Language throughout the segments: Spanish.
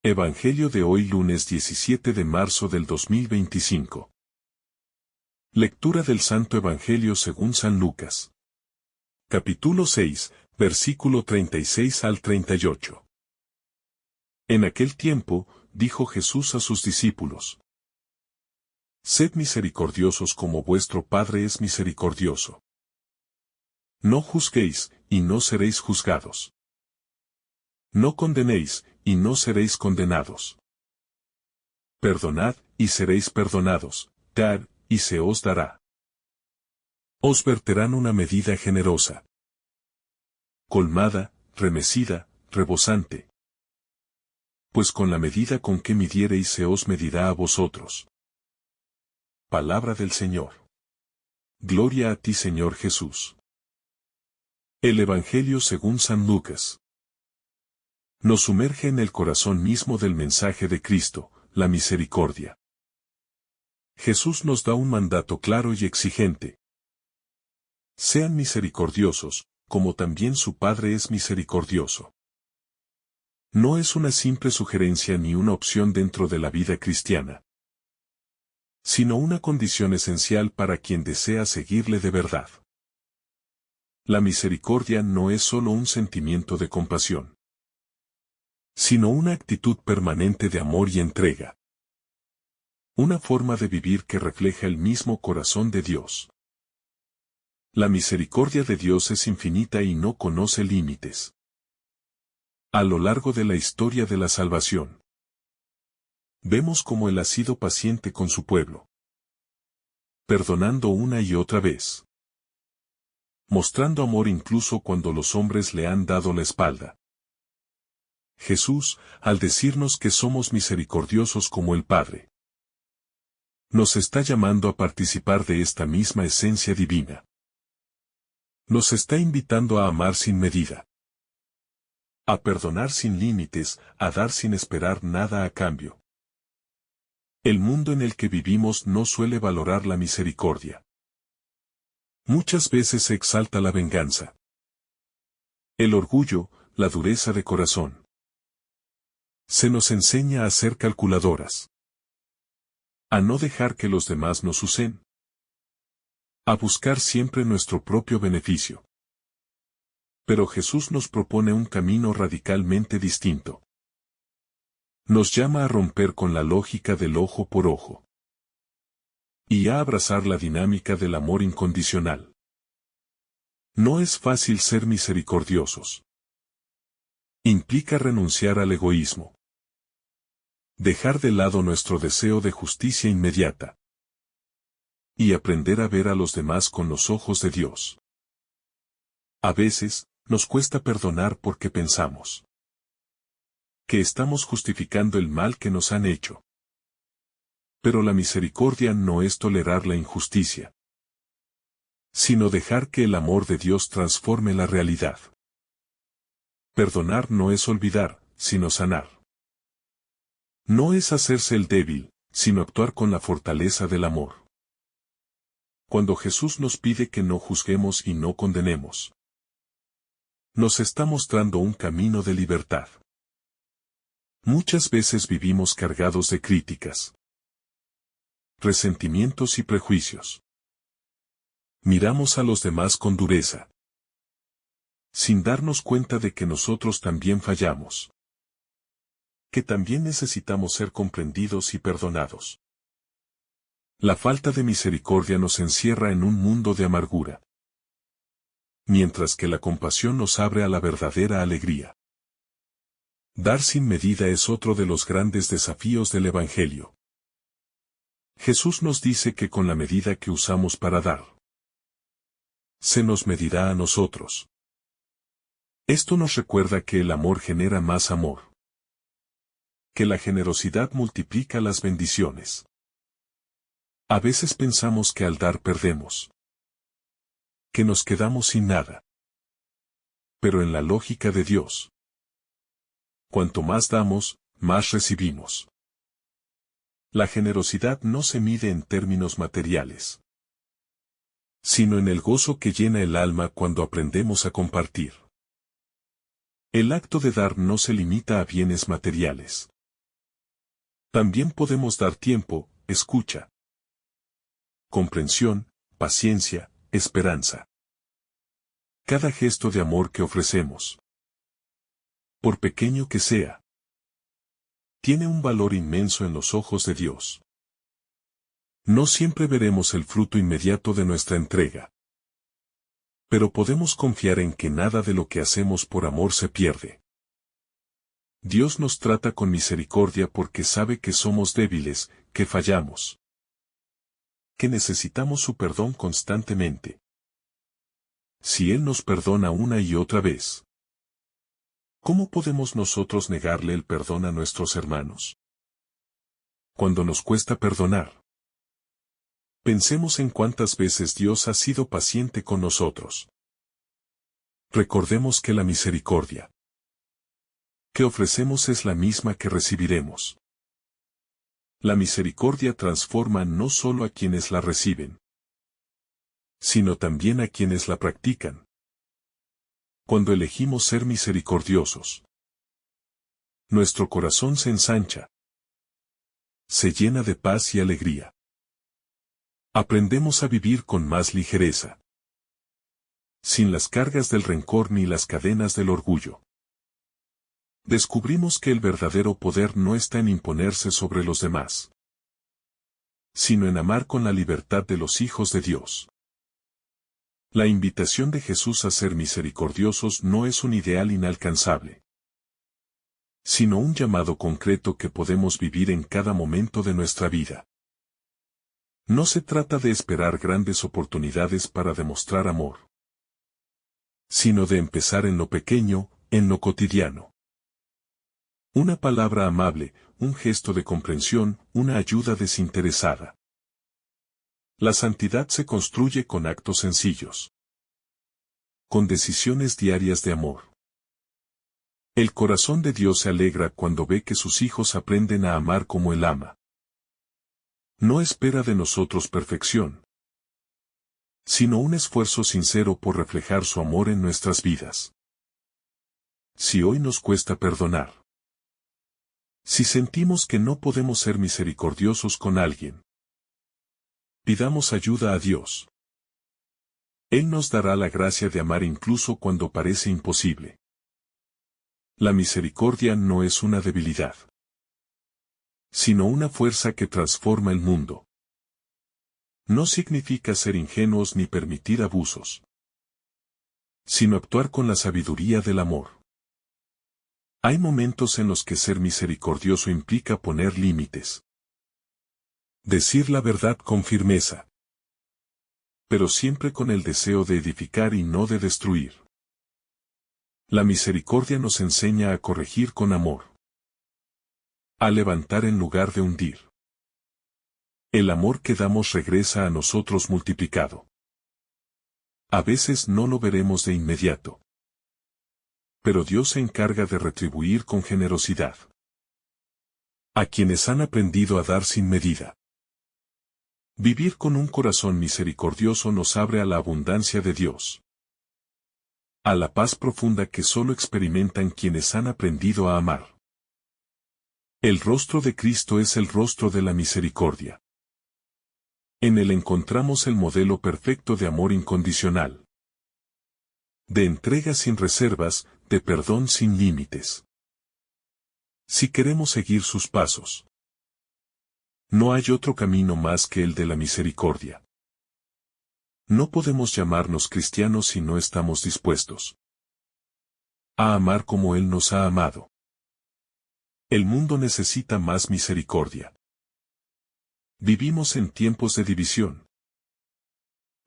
Evangelio de hoy lunes 17 de marzo del 2025. Lectura del Santo Evangelio según San Lucas. Capítulo 6, versículo 36 al 38. En aquel tiempo, dijo Jesús a sus discípulos: Sed misericordiosos como vuestro Padre es misericordioso. No juzguéis, y no seréis juzgados. No condenéis, y no seréis condenados. Perdonad, y seréis perdonados, dad, y se os dará. Os verterán una medida generosa, colmada, remecida, rebosante. Pues con la medida con que midiereis se os medirá a vosotros. Palabra del Señor. Gloria a ti, Señor Jesús. El Evangelio según San Lucas nos sumerge en el corazón mismo del mensaje de Cristo, la misericordia. Jesús nos da un mandato claro y exigente. Sean misericordiosos, como también su Padre es misericordioso. No es una simple sugerencia ni una opción dentro de la vida cristiana, sino una condición esencial para quien desea seguirle de verdad. La misericordia no es solo un sentimiento de compasión, sino una actitud permanente de amor y entrega. Una forma de vivir que refleja el mismo corazón de Dios. La misericordia de Dios es infinita y no conoce límites. A lo largo de la historia de la salvación, vemos cómo Él ha sido paciente con su pueblo, perdonando una y otra vez, mostrando amor incluso cuando los hombres le han dado la espalda. Jesús, al decirnos que somos misericordiosos como el Padre, nos está llamando a participar de esta misma esencia divina. Nos está invitando a amar sin medida, a perdonar sin límites, a dar sin esperar nada a cambio. El mundo en el que vivimos no suele valorar la misericordia. Muchas veces se exalta la venganza, el orgullo, la dureza de corazón. Se nos enseña a ser calculadoras, a no dejar que los demás nos usen, a buscar siempre nuestro propio beneficio. Pero Jesús nos propone un camino radicalmente distinto. Nos llama a romper con la lógica del ojo por ojo y a abrazar la dinámica del amor incondicional. No es fácil ser misericordiosos. Implica renunciar al egoísmo, dejar de lado nuestro deseo de justicia inmediata y aprender a ver a los demás con los ojos de Dios. A veces, nos cuesta perdonar porque pensamos que estamos justificando el mal que nos han hecho. Pero la misericordia no es tolerar la injusticia, sino dejar que el amor de Dios transforme la realidad. Perdonar no es olvidar, sino sanar. No es hacerse el débil, sino actuar con la fortaleza del amor. Cuando Jesús nos pide que no juzguemos y no condenemos, nos está mostrando un camino de libertad. Muchas veces vivimos cargados de críticas, resentimientos y prejuicios. Miramos a los demás con dureza, sin darnos cuenta de que nosotros también fallamos, que también necesitamos ser comprendidos y perdonados. La falta de misericordia nos encierra en un mundo de amargura, mientras que la compasión nos abre a la verdadera alegría. Dar sin medida es otro de los grandes desafíos del Evangelio. Jesús nos dice que con la medida que usamos para dar, se nos medirá a nosotros. Esto nos recuerda que el amor genera más amor, que la generosidad multiplica las bendiciones. A veces pensamos que al dar perdemos, que nos quedamos sin nada. Pero en la lógica de Dios, cuanto más damos, más recibimos. La generosidad no se mide en términos materiales, sino en el gozo que llena el alma cuando aprendemos a compartir. El acto de dar no se limita a bienes materiales, También podemos dar tiempo, escucha, comprensión, paciencia, esperanza. Cada gesto de amor que ofrecemos, por pequeño que sea, tiene un valor inmenso en los ojos de Dios. No siempre veremos el fruto inmediato de nuestra entrega, pero podemos confiar en que nada de lo que hacemos por amor se pierde. Dios nos trata con misericordia porque sabe que somos débiles, que fallamos, que necesitamos su perdón constantemente. Si Él nos perdona una y otra vez, ¿cómo podemos nosotros negarle el perdón a nuestros hermanos? Cuando nos cuesta perdonar, pensemos en cuántas veces Dios ha sido paciente con nosotros. Recordemos que la misericordia que ofrecemos es la misma que recibiremos. La misericordia transforma no solo a quienes la reciben, sino también a quienes la practican. Cuando elegimos ser misericordiosos, nuestro corazón se ensancha, se llena de paz y alegría. Aprendemos a vivir con más ligereza, sin las cargas del rencor ni las cadenas del orgullo. Descubrimos que el verdadero poder no está en imponerse sobre los demás, sino en amar con la libertad de los hijos de Dios. La invitación de Jesús a ser misericordiosos no es un ideal inalcanzable, sino un llamado concreto que podemos vivir en cada momento de nuestra vida. No se trata de esperar grandes oportunidades para demostrar amor, sino de empezar en lo pequeño, en lo cotidiano. Una palabra amable, un gesto de comprensión, una ayuda desinteresada. La santidad se construye con actos sencillos, con decisiones diarias de amor. El corazón de Dios se alegra cuando ve que sus hijos aprenden a amar como Él ama. No espera de nosotros perfección, sino un esfuerzo sincero por reflejar su amor en nuestras vidas. Si hoy nos cuesta perdonar, si sentimos que no podemos ser misericordiosos con alguien, pidamos ayuda a Dios. Él nos dará la gracia de amar incluso cuando parece imposible. La misericordia no es una debilidad, sino una fuerza que transforma el mundo. No significa ser ingenuos ni permitir abusos, sino actuar con la sabiduría del amor. Hay momentos en los que ser misericordioso implica poner límites, decir la verdad con firmeza, pero siempre con el deseo de edificar y no de destruir. La misericordia nos enseña a corregir con amor, a levantar en lugar de hundir. El amor que damos regresa a nosotros multiplicado. A veces no lo veremos de inmediato, pero Dios se encarga de retribuir con generosidad a quienes han aprendido a dar sin medida. Vivir con un corazón misericordioso nos abre a la abundancia de Dios, a la paz profunda que solo experimentan quienes han aprendido a amar. El rostro de Cristo es el rostro de la misericordia. En él encontramos el modelo perfecto de amor incondicional, de entrega sin reservas, de perdón sin límites. Si queremos seguir sus pasos, no hay otro camino más que el de la misericordia. No podemos llamarnos cristianos si no estamos dispuestos a amar como Él nos ha amado. El mundo necesita más misericordia. Vivimos en tiempos de división,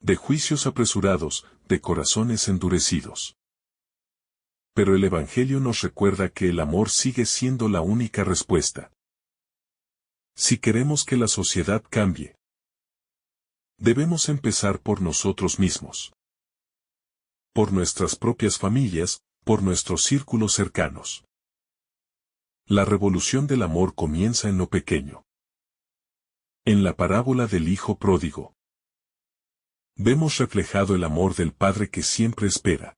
de juicios apresurados, de corazones endurecidos. Pero el Evangelio nos recuerda que el amor sigue siendo la única respuesta. Si queremos que la sociedad cambie, debemos empezar por nosotros mismos, por nuestras propias familias, por nuestros círculos cercanos. La revolución del amor comienza en lo pequeño. En la parábola del Hijo Pródigo, vemos reflejado el amor del Padre que siempre espera,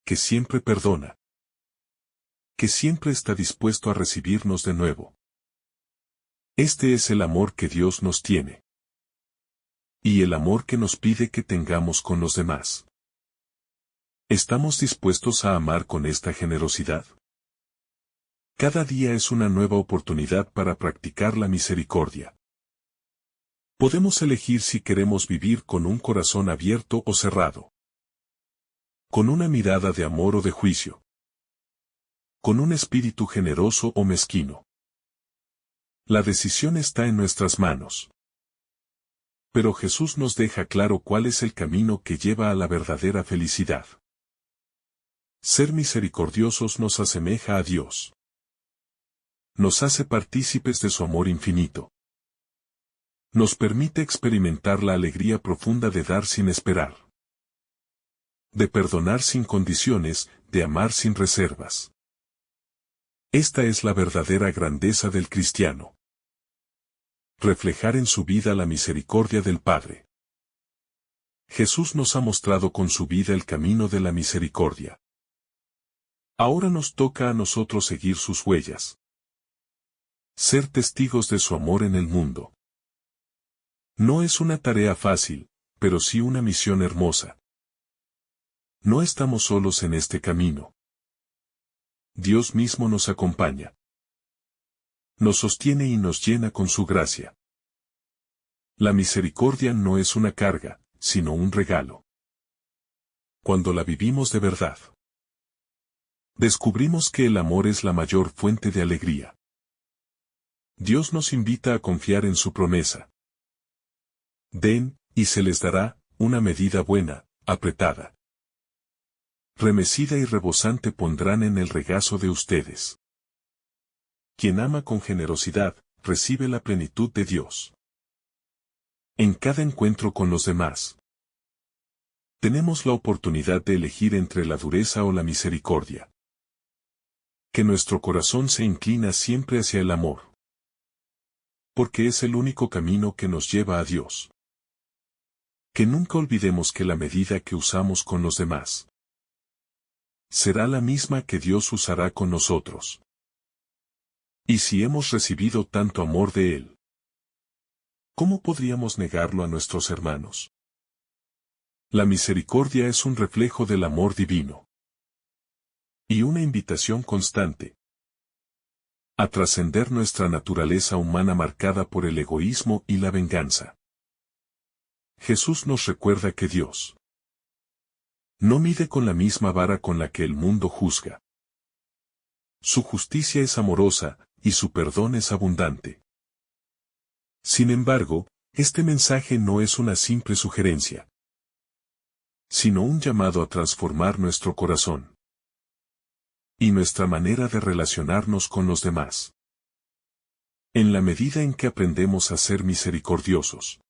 que siempre perdona, que siempre está dispuesto a recibirnos de nuevo. Este es el amor que Dios nos tiene. Y el amor que nos pide que tengamos con los demás. ¿Estamos dispuestos a amar con esta generosidad? Cada día es una nueva oportunidad para practicar la misericordia. Podemos elegir si queremos vivir con un corazón abierto o cerrado. Con una mirada de amor o de juicio. Con un espíritu generoso o mezquino. La decisión está en nuestras manos. Pero Jesús nos deja claro cuál es el camino que lleva a la verdadera felicidad. Ser misericordiosos nos asemeja a Dios. Nos hace partícipes de su amor infinito. Nos permite experimentar la alegría profunda de dar sin esperar. De perdonar sin condiciones, de amar sin reservas. Esta es la verdadera grandeza del cristiano. Reflejar en su vida la misericordia del Padre. Jesús nos ha mostrado con su vida el camino de la misericordia. Ahora nos toca a nosotros seguir sus huellas. Ser testigos de su amor en el mundo. No es una tarea fácil, pero sí una misión hermosa. No estamos solos en este camino. Dios mismo nos acompaña. Nos sostiene y nos llena con su gracia. La misericordia no es una carga, sino un regalo. Cuando la vivimos de verdad, descubrimos que el amor es la mayor fuente de alegría. Dios nos invita a confiar en su promesa. Den, y se les dará, una medida buena, apretada, remecida y rebosante pondrán en el regazo de ustedes. Quien ama con generosidad, recibe la plenitud de Dios. En cada encuentro con los demás, tenemos la oportunidad de elegir entre la dureza o la misericordia. Que nuestro corazón se inclina siempre hacia el amor. Porque es el único camino que nos lleva a Dios. Que nunca olvidemos que la medida que usamos con los demás será la misma que Dios usará con nosotros. Y si hemos recibido tanto amor de Él, ¿cómo podríamos negarlo a nuestros hermanos? La misericordia es un reflejo del amor divino. Y una invitación constante a trascender nuestra naturaleza humana marcada por el egoísmo y la venganza. Jesús nos recuerda que Dios no mide con la misma vara con la que el mundo juzga. Su justicia es amorosa, y su perdón es abundante. Sin embargo, este mensaje no es una simple sugerencia, sino un llamado a transformar nuestro corazón y nuestra manera de relacionarnos con los demás. En la medida en que aprendemos a ser misericordiosos,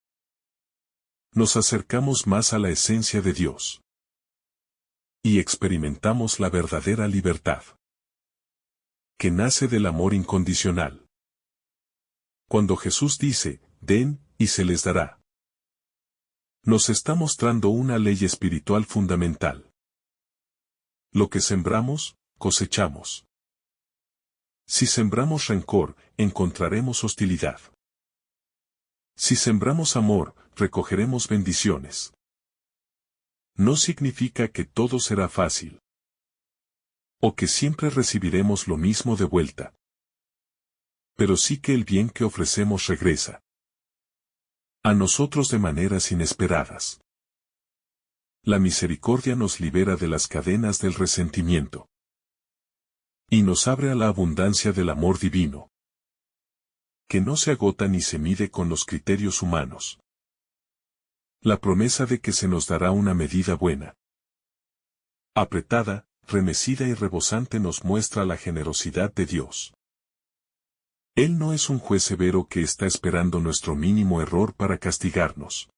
nos acercamos más a la esencia de Dios y experimentamos la verdadera libertad que nace del amor incondicional. Cuando Jesús dice, den, y se les dará, nos está mostrando una ley espiritual fundamental. Lo que sembramos, cosechamos. Si sembramos rencor, encontraremos hostilidad. Si sembramos amor, recogeremos bendiciones. No significa que todo será fácil, o que siempre recibiremos lo mismo de vuelta. Pero sí que el bien que ofrecemos regresa a nosotros de maneras inesperadas. La misericordia nos libera de las cadenas del resentimiento y nos abre a la abundancia del amor divino, que no se agota ni se mide con los criterios humanos. La promesa de que se nos dará una medida buena, apretada, remecida y rebosante nos muestra la generosidad de Dios. Él no es un juez severo que está esperando nuestro mínimo error para castigarnos,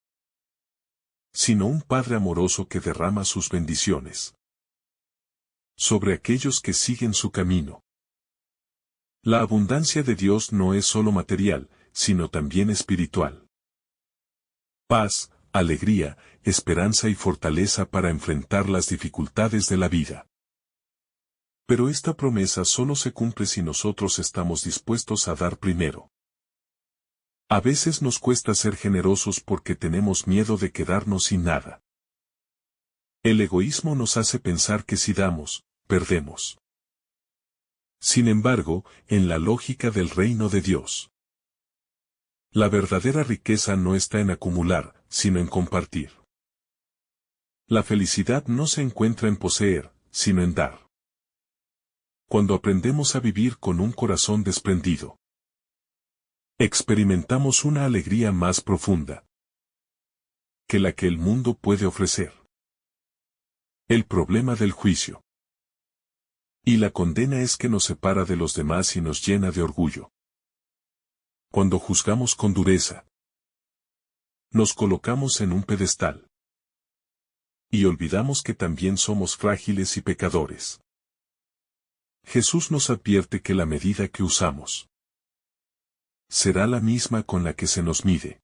sino un Padre amoroso que derrama sus bendiciones sobre aquellos que siguen su camino. La abundancia de Dios no es solo material, sino también espiritual. Paz, alegría, esperanza y fortaleza para enfrentar las dificultades de la vida. Pero esta promesa solo se cumple si nosotros estamos dispuestos a dar primero. A veces nos cuesta ser generosos porque tenemos miedo de quedarnos sin nada. El egoísmo nos hace pensar que si damos, perdemos. Sin embargo, en la lógica del reino de Dios, la verdadera riqueza no está en acumular, sino en compartir. La felicidad no se encuentra en poseer, sino en dar. Cuando aprendemos a vivir con un corazón desprendido, experimentamos una alegría más profunda que la que el mundo puede ofrecer. El problema del juicio y la condena es que nos separa de los demás y nos llena de orgullo. Cuando juzgamos con dureza, nos colocamos en un pedestal y olvidamos que también somos frágiles y pecadores. Jesús nos advierte que la medida que usamos será la misma con la que se nos mide.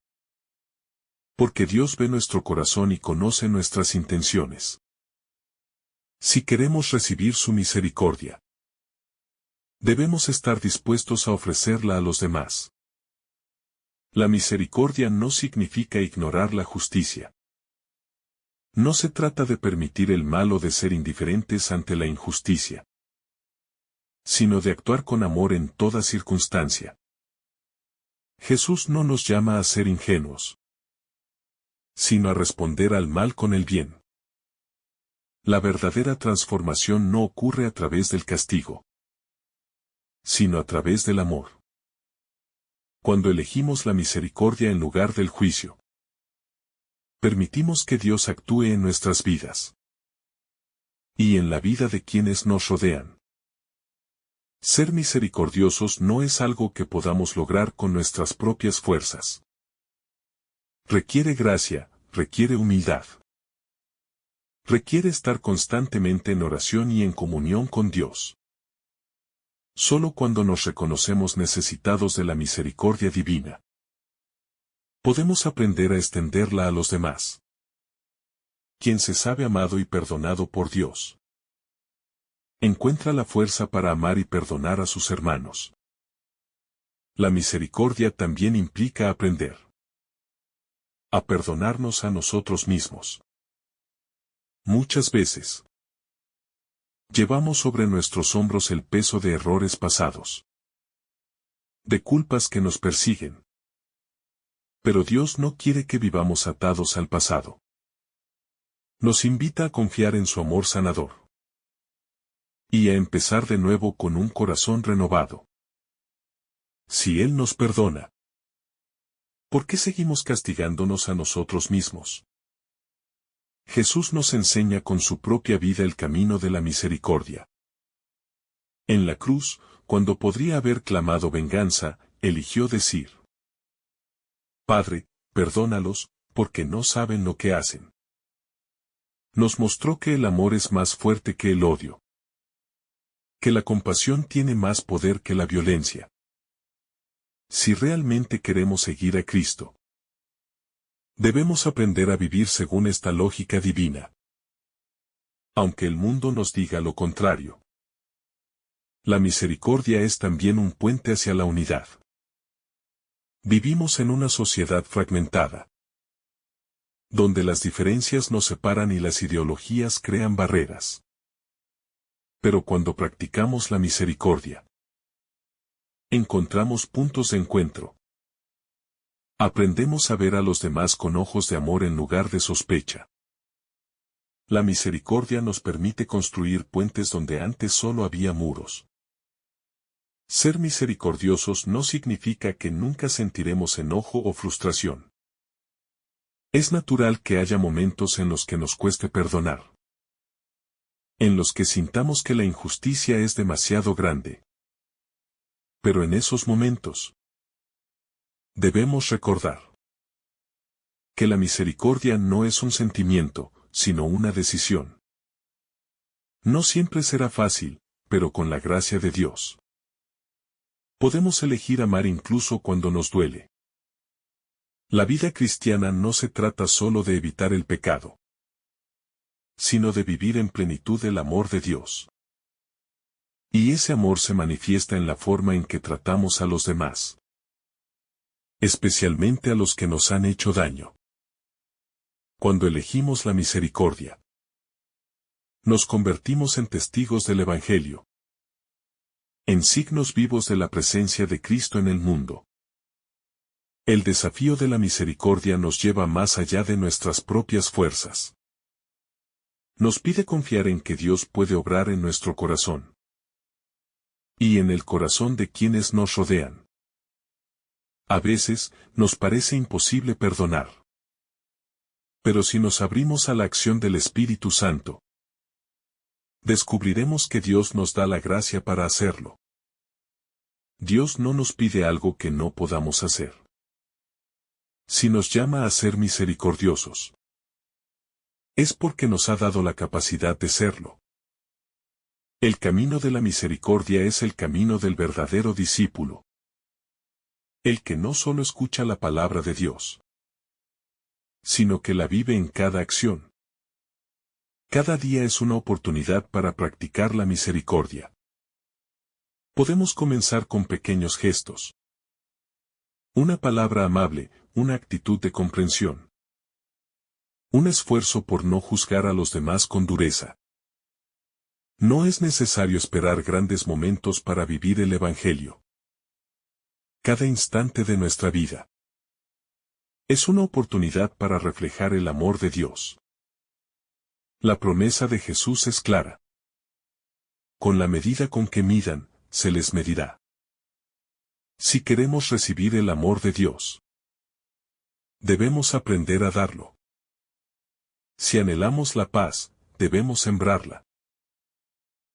Porque Dios ve nuestro corazón y conoce nuestras intenciones. Si queremos recibir su misericordia, debemos estar dispuestos a ofrecerla a los demás. La misericordia no significa ignorar la justicia. No se trata de permitir el mal o de ser indiferentes ante la injusticia, sino de actuar con amor en toda circunstancia. Jesús no nos llama a ser ingenuos, sino a responder al mal con el bien. La verdadera transformación no ocurre a través del castigo, sino a través del amor. Cuando elegimos la misericordia en lugar del juicio, permitimos que Dios actúe en nuestras vidas y en la vida de quienes nos rodean. Ser misericordiosos no es algo que podamos lograr con nuestras propias fuerzas. Requiere gracia, requiere humildad. Requiere estar constantemente en oración y en comunión con Dios. Solo cuando nos reconocemos necesitados de la misericordia divina, podemos aprender a extenderla a los demás. Quien se sabe amado y perdonado por Dios, encuentra la fuerza para amar y perdonar a sus hermanos. La misericordia también implica aprender a perdonarnos a nosotros mismos. Muchas veces, llevamos sobre nuestros hombros el peso de errores pasados, de culpas que nos persiguen. Pero Dios no quiere que vivamos atados al pasado. Nos invita a confiar en su amor sanador y a empezar de nuevo con un corazón renovado. Si Él nos perdona, ¿por qué seguimos castigándonos a nosotros mismos? Jesús nos enseña con su propia vida el camino de la misericordia. En la cruz, cuando podría haber clamado venganza, eligió decir: Padre, perdónalos, porque no saben lo que hacen. Nos mostró que el amor es más fuerte que el odio, que la compasión tiene más poder que la violencia. Si realmente queremos seguir a Cristo, debemos aprender a vivir según esta lógica divina. Aunque el mundo nos diga lo contrario, la misericordia es también un puente hacia la unidad. Vivimos en una sociedad fragmentada, donde las diferencias nos separan y las ideologías crean barreras. Pero cuando practicamos la misericordia, encontramos puntos de encuentro. Aprendemos a ver a los demás con ojos de amor en lugar de sospecha. La misericordia nos permite construir puentes donde antes solo había muros. Ser misericordiosos no significa que nunca sentiremos enojo o frustración. Es natural que haya momentos en los que nos cueste perdonar, en los que sintamos que la injusticia es demasiado grande. Pero en esos momentos, debemos recordar que la misericordia no es un sentimiento, sino una decisión. No siempre será fácil, pero con la gracia de Dios, podemos elegir amar incluso cuando nos duele. La vida cristiana no se trata solo de evitar el pecado, sino de vivir en plenitud el amor de Dios. Y ese amor se manifiesta en la forma en que tratamos a los demás. especialmente a los que nos han hecho daño. Cuando elegimos la misericordia, nos convertimos en testigos del Evangelio, en signos vivos de la presencia de Cristo en el mundo. El desafío de la misericordia nos lleva más allá de nuestras propias fuerzas. Nos pide confiar en que Dios puede obrar en nuestro corazón y en el corazón de quienes nos rodean. A veces, nos parece imposible perdonar. Pero si nos abrimos a la acción del Espíritu Santo, descubriremos que Dios nos da la gracia para hacerlo. Dios no nos pide algo que no podamos hacer. Si nos llama a ser misericordiosos, es porque nos ha dado la capacidad de serlo. El camino de la misericordia es el camino del verdadero discípulo. El que no solo escucha la palabra de Dios, sino que la vive en cada acción. Cada día es una oportunidad para practicar la misericordia. Podemos comenzar con pequeños gestos. Una palabra amable, una actitud de comprensión. Un esfuerzo por no juzgar a los demás con dureza. No es necesario esperar grandes momentos para vivir el Evangelio. Cada instante de nuestra vida es una oportunidad para reflejar el amor de Dios. La promesa de Jesús es clara. Con la medida con que midan, se les medirá. Si queremos recibir el amor de Dios, debemos aprender a darlo. Si anhelamos la paz, debemos sembrarla.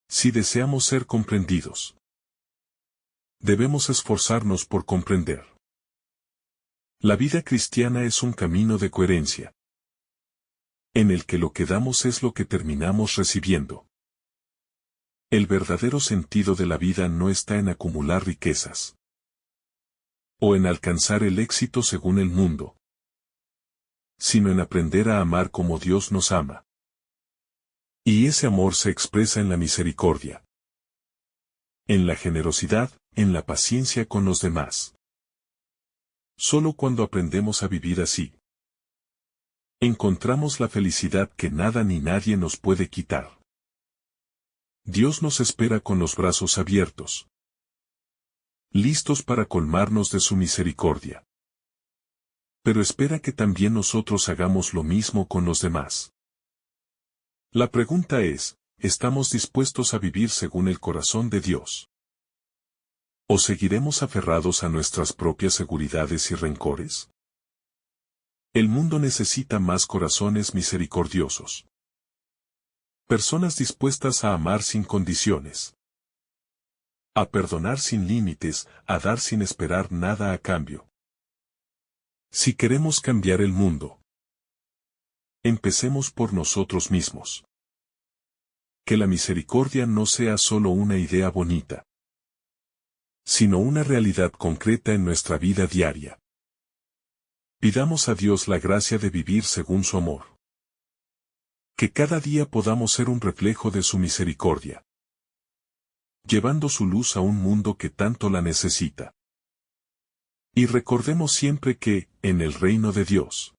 Si deseamos ser comprendidos, debemos esforzarnos por comprender. La vida cristiana es un camino de coherencia, en el que lo que damos es lo que terminamos recibiendo. El verdadero sentido de la vida no está en acumular riquezas, o en alcanzar el éxito según el mundo, sino en aprender a amar como Dios nos ama. Y ese amor se expresa en la misericordia, en la generosidad, en la paciencia con los demás. Solo cuando aprendemos a vivir así, encontramos la felicidad que nada ni nadie nos puede quitar. Dios nos espera con los brazos abiertos, listos para colmarnos de su misericordia. Pero espera que también nosotros hagamos lo mismo con los demás. La pregunta es, ¿estamos dispuestos a vivir según el corazón de Dios? ¿O seguiremos aferrados a nuestras propias seguridades y rencores? El mundo necesita más corazones misericordiosos. Personas dispuestas a amar sin condiciones, a perdonar sin límites, a dar sin esperar nada a cambio. Si queremos cambiar el mundo, empecemos por nosotros mismos. Que la misericordia no sea solo una idea bonita, sino una realidad concreta en nuestra vida diaria. Pidamos a Dios la gracia de vivir según su amor. Que cada día podamos ser un reflejo de su misericordia, llevando su luz a un mundo que tanto la necesita. Y recordemos siempre que, en el reino de Dios,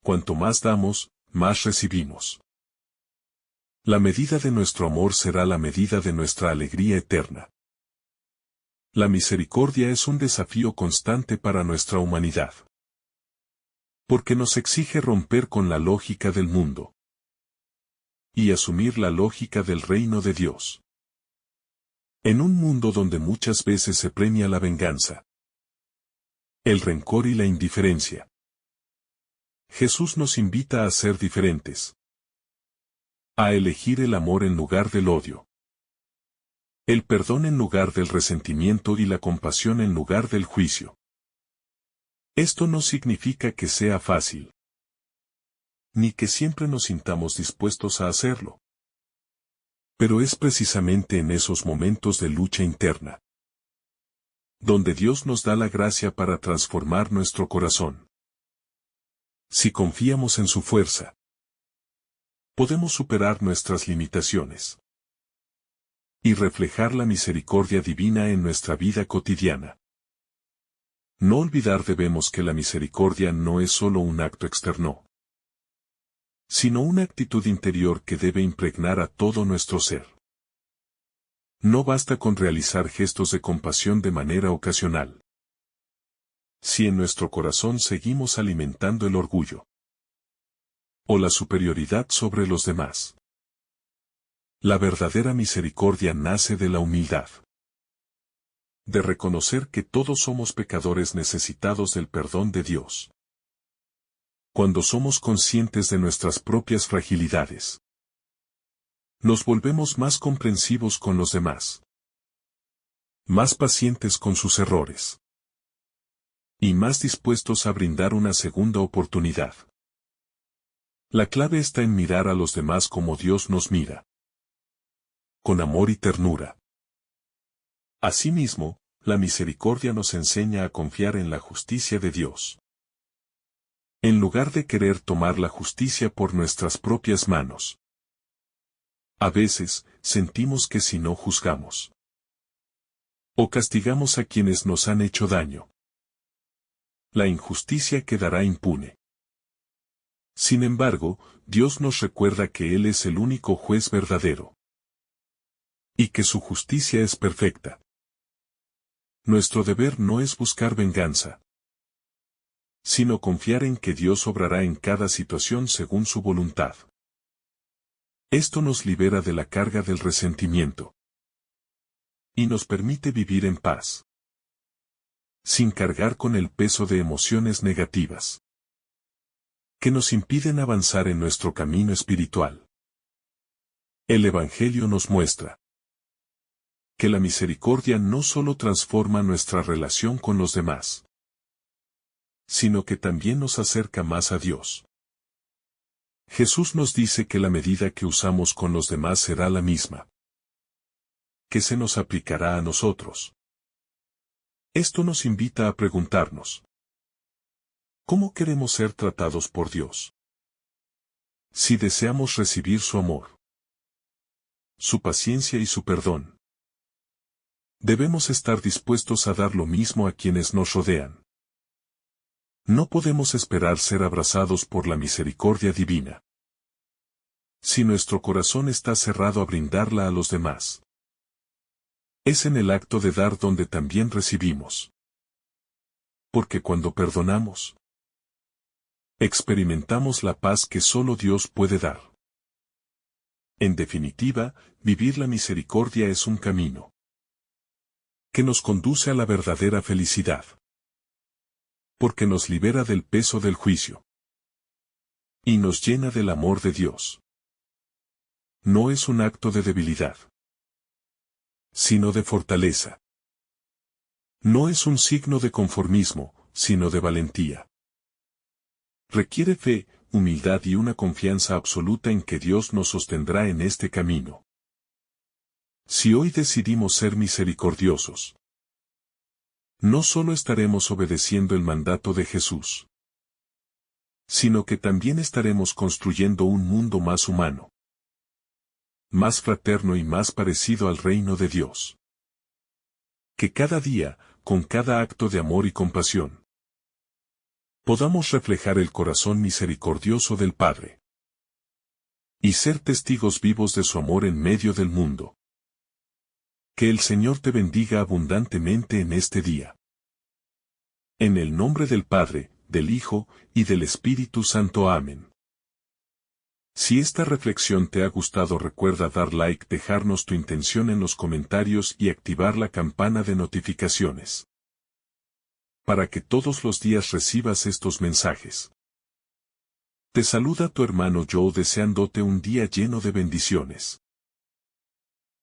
cuanto más damos, más recibimos. La medida de nuestro amor será la medida de nuestra alegría eterna. La misericordia es un desafío constante para nuestra humanidad, porque nos exige romper con la lógica del mundo y asumir la lógica del reino de Dios. En un mundo donde muchas veces se premia la venganza, el rencor y la indiferencia, Jesús nos invita a ser diferentes, a elegir el amor en lugar del odio, el perdón en lugar del resentimiento y la compasión en lugar del juicio. Esto no significa que sea fácil, ni que siempre nos sintamos dispuestos a hacerlo. Pero es precisamente en esos momentos de lucha interna, donde Dios nos da la gracia para transformar nuestro corazón. Si confiamos en su fuerza, podemos superar nuestras limitaciones y reflejar la misericordia divina en nuestra vida cotidiana. No olvidar debemos que la misericordia no es solo un acto externo, sino una actitud interior que debe impregnar a todo nuestro ser. No basta con realizar gestos de compasión de manera ocasional. Si en nuestro corazón seguimos alimentando el orgullo o la superioridad sobre los demás, la verdadera misericordia nace de la humildad, de reconocer que todos somos pecadores necesitados del perdón de Dios. Cuando somos conscientes de nuestras propias fragilidades, nos volvemos más comprensivos con los demás, más pacientes con sus errores, y más dispuestos a brindar una segunda oportunidad. La clave está en mirar a los demás como Dios nos mira, con amor y ternura. Asimismo, la misericordia nos enseña a confiar en la justicia de Dios. En lugar de querer tomar la justicia por nuestras propias manos, a veces, sentimos que si no juzgamos o castigamos a quienes nos han hecho daño, la injusticia quedará impune. Sin embargo, Dios nos recuerda que Él es el único juez verdadero y que su justicia es perfecta. Nuestro deber no es buscar venganza, sino confiar en que Dios obrará en cada situación según su voluntad. Esto nos libera de la carga del resentimiento y nos permite vivir en paz, sin cargar con el peso de emociones negativas que nos impiden avanzar en nuestro camino espiritual. El Evangelio nos muestra que la misericordia no solo transforma nuestra relación con los demás, sino que también nos acerca más a Dios. Jesús nos dice que la medida que usamos con los demás será la misma que se nos aplicará a nosotros. Esto nos invita a preguntarnos: ¿cómo queremos ser tratados por Dios? Si deseamos recibir su amor, su paciencia y su perdón, debemos estar dispuestos a dar lo mismo a quienes nos rodean. No podemos esperar ser abrazados por la misericordia divina si nuestro corazón está cerrado a brindarla a los demás. Es en el acto de dar donde también recibimos. Porque cuando perdonamos, experimentamos la paz que solo Dios puede dar. En definitiva, vivir la misericordia es un camino que nos conduce a la verdadera felicidad, porque nos libera del peso del juicio y nos llena del amor de Dios. No es un acto de debilidad, sino de fortaleza. No es un signo de conformismo, sino de valentía. Requiere fe, humildad y una confianza absoluta en que Dios nos sostendrá en este camino. Si hoy decidimos ser misericordiosos, no solo estaremos obedeciendo el mandato de Jesús, sino que también estaremos construyendo un mundo más humano, más fraterno y más parecido al reino de Dios. Que cada día, con cada acto de amor y compasión, podamos reflejar el corazón misericordioso del Padre y ser testigos vivos de su amor en medio del mundo. Que el Señor te bendiga abundantemente en este día. En el nombre del Padre, del Hijo, y del Espíritu Santo. Amén. Si esta reflexión te ha gustado, recuerda dar like, dejarnos tu intención en los comentarios y activar la campana de notificaciones, para que todos los días recibas estos mensajes. Te saluda tu hermano Joe, deseándote un día lleno de bendiciones.